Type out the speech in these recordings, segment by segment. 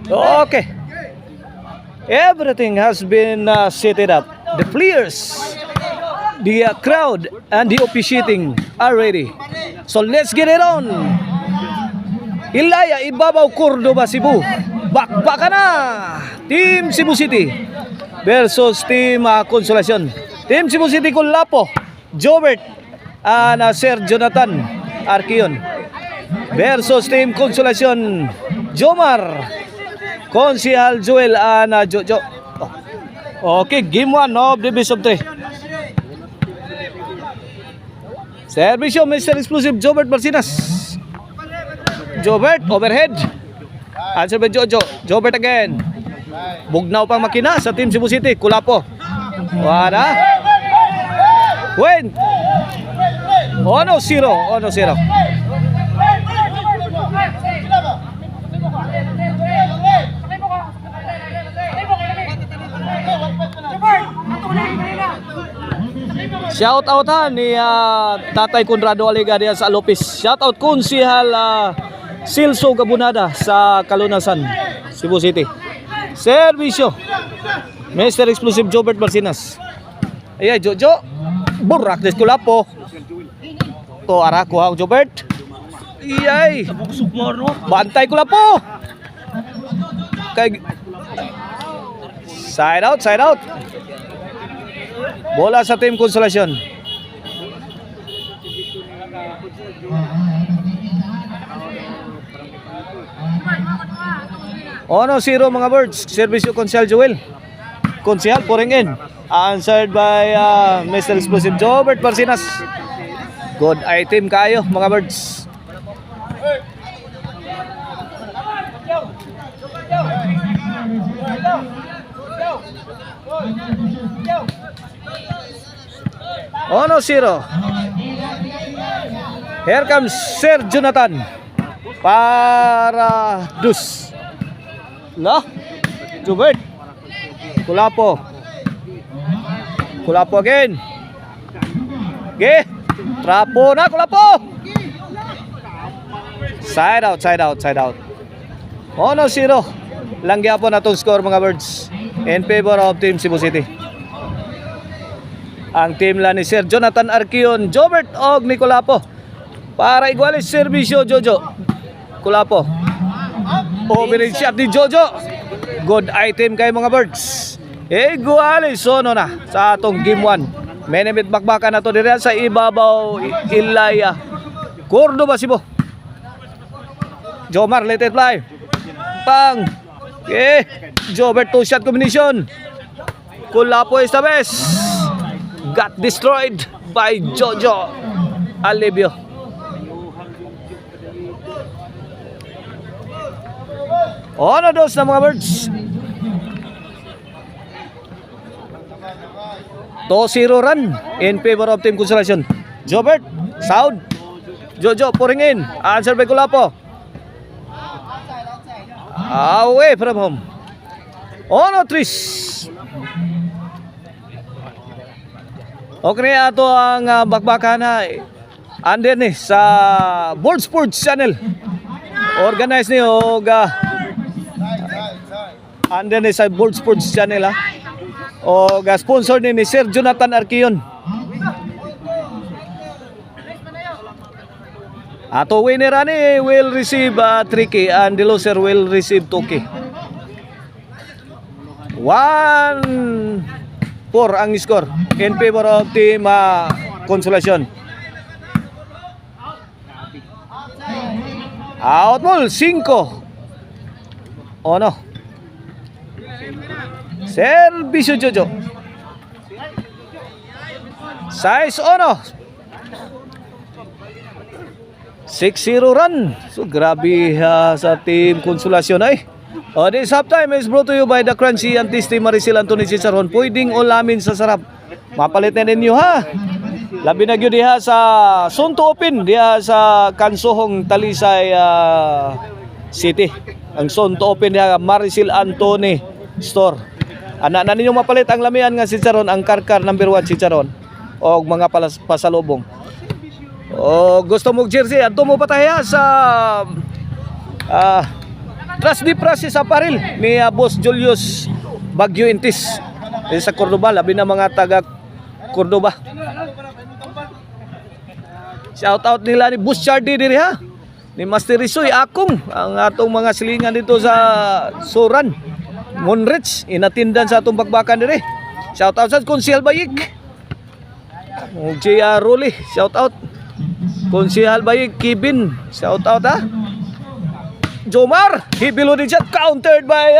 Okay. Everything has been set up. The players, the crowd, and the officiating are ready. So let's get it on. Ilaya, Ibabaw, Cordoba, Cebu. Bakbakan na! Team Cebu City versus Team Consolacion. Team Cebu City, Kulapo, Jobert, and Sir Jonathan Arquion versus Team Consolacion, Jomar, Konsihal Joel, and Jojo. Okay, game 1 of the best of 3. Servisyo, Mr. Explosive, Jobert Barcinas. Jobert, overhead. Answer by Jojo. Jobert again. Bugnaw pang makina sa Team Cebu City. Kulapo. Wala. Win. 1-0. 1-0. Shout out ni Tatay Conrado Aliga diya sa Lopez. Shout out Konsihal Silso Gabunada sa Kalunasan, Cebu City. Servisyo, Mr. Explosive, Jobert Barcinas. Ayay, Jojo. Burak des Kulapo. To arako ha, Jobert. Ayay. Bantay Kulapo. Kay side out, side out. Bola sa Team Consolacion. Ono 0 mga birds. Servisyo Konsihal Joel. Konsihal pouring in. Answered by Mr. Explosive, Jobert Barcinas. Good item kayo mga birds. Ono 0. Here comes Sir Jonathan para Dus. Lah, Jobert. Kulapo. Kulapo again. Trapo na Kulapo. Side out, side out, side out. Ono 0. Langya po na itong score mga birds in favor of Team Cebu City. Ang team la ni Sir Jonathan Arquion, Jobert og ni Kulapo para igualis servisyo Jojo. Kulapo. Overhead shot ni Jojo. Good item kay mga birds. Igualis sono na sa atong game 1. Menemit bakbakan na to diri sa Ibabaw, Ilaya, Cordoba, Cebu. Jomar, let it fly. Pang. Jobert, 2-shot combination. Kulapo is the best. Got destroyed by Jojo Alibio. Ono dos na mga birds. 2-0 run in favor of Team Consolacion. Jobert, sound. Jojo pouring in. Answer by Kulapo. Away from home. Ono 3. Okay ato ang bakbakan na under ni sa Bold Sports Channel. Organize ni og under ni sa Bold Sports Channel o sponsor ni Sir Jonathan Arquion. Ato winner ani will receive 3K and the loser will receive 2K. 1-4 ang score in favor of Team Consolacion. Out ball 5. Oh no. Servisyo Jojo. Size ono. 6-0 run. So grabe sa Team Consolacion ay. This halftime is brought to you by the Crunchy and Tasty Maricel Anthony Ciceron. Pwedeng ulamin sa sarap. Mapalit na ninyo ha. Labi na gyud diha sa Sunto Open diha sa Kansohong Talisay City. Ang Sunto Open diha Maricel Anthony Store. Anak na ninyo mapalit ang lamian nga Ciceron, ang Karkar number 1 Ciceron og mga pasalubong. O gusto mo jersey, adto mo pataya sa Trust the process apparel ni Boss Julius Bagyo Intis sa Cordoba, labi na mga taga Cordoba. Shout out nila ni Boss Chardy diri ha, ni Master Risoy Akong, ang atong mga silingan dito sa Soran Monrich, inatindan sa atong bakbakan diri. Shout out sa Konsehal Bayik, J.R. Ruli, shout out Konsehal Bayik Kibin, shout out ha. Jomar, he below the jet, countered by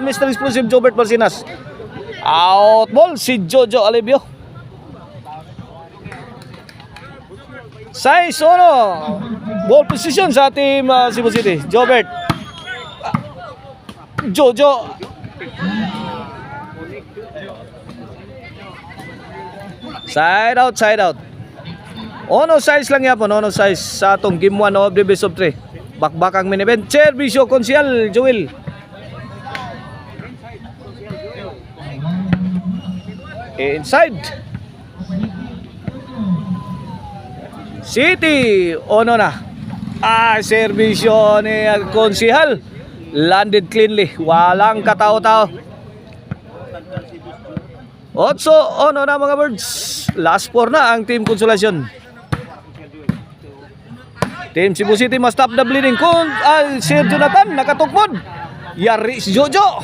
Mr. Explosive Jobert Marcinas. Out ball si Jojo Alibio. Size ball position sa team Cebu City. Jobert, Jojo, side out. Ono size lang yapon, ono size sa atong game 1 of the best of 3. Bakbakang main event. Servisyo Konsehal Joel. Inside. City, ono na. Servisyo ni Konsehal. Landed cleanly. Walang katao-tao. 8, ono na mga birds. Last 4 na ang Team Konsolasyon. Team Cebu City must stop the bleeding. Sir Jonathan nakatukmod. Yari si Jojo.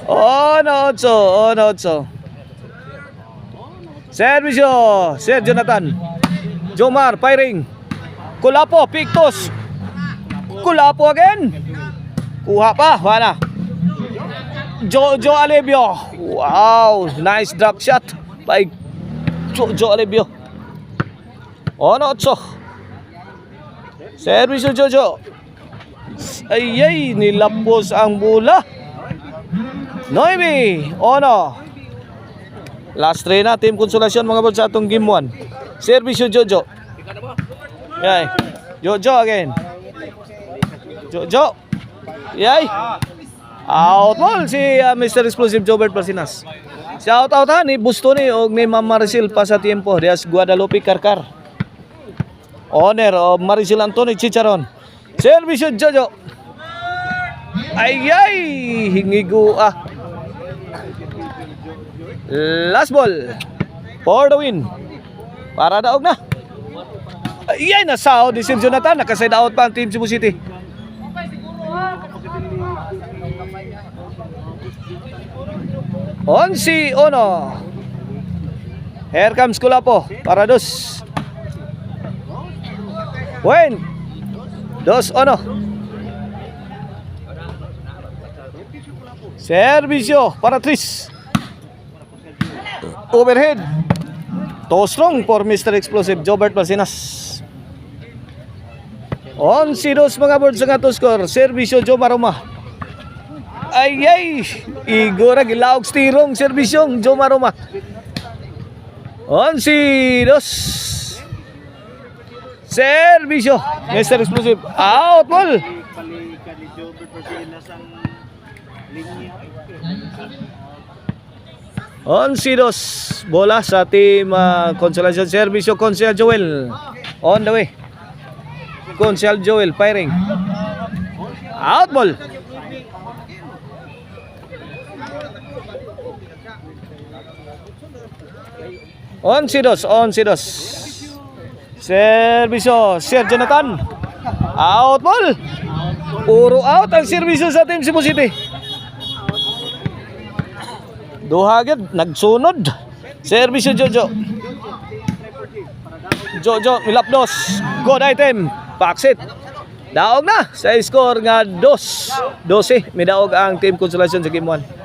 Ono 8. Servisyo Sir Jonathan. Jomar firing. Kulapo, Pictos. Kulapo again. Kuha pa, wala. Jojo Alibio. Wow, nice drop shot by Jojo Alibio. Ono 8. Servisyo Jojo. Ay, nilapos ang bola. 9. Ono. Last 3 na Team Konsolasyon mga boss sa atong game 1. Servisyo Jojo. Yay. Jojo again. Jojo. Yay. Out ball si Mr. Explosive Jobert Marcinas. Shout out ha ni Bustoni og ni Ma'am Maricel pa sa tiempo dias Guadalupe Carcar. Owner of Maricel Anthony Chicharon. Servisyo Jojo. Ay, hingigo Last ball for the win. Para daog na. Ay, nasaw ni Sir Jonathan. Nakaside out pa ang Team Cebu City. Onsi Ono. Here comes Kulapo para 2. Win. 2 Ono. Servisyo para 3. Overhead. Too strong for Mr. Explosive Jobert Marcinas. 11-2 mga birds ang ato score. Servisyo Jo Maroma. Ay, igora gilaog stirong serbisyong Jo Maroma. 11-2. Servisyo Mr. Explosive. Out ball. 11-2 bola sa Team Konsolasyon. Servisyo Konsehal Joel on the way. Konsehal Joel firing. Out ball. On si dos. Servisyo Sir Jonathan. Out ball. Puro out ang servisyo sa Team Cebu City. Duhagid nagsunod. Servisyo Jojo. Jojo milapdos. Good item. Backset. Daog na sa score nga 2-12. Midaog ang Team Konsolasyon sa game 1.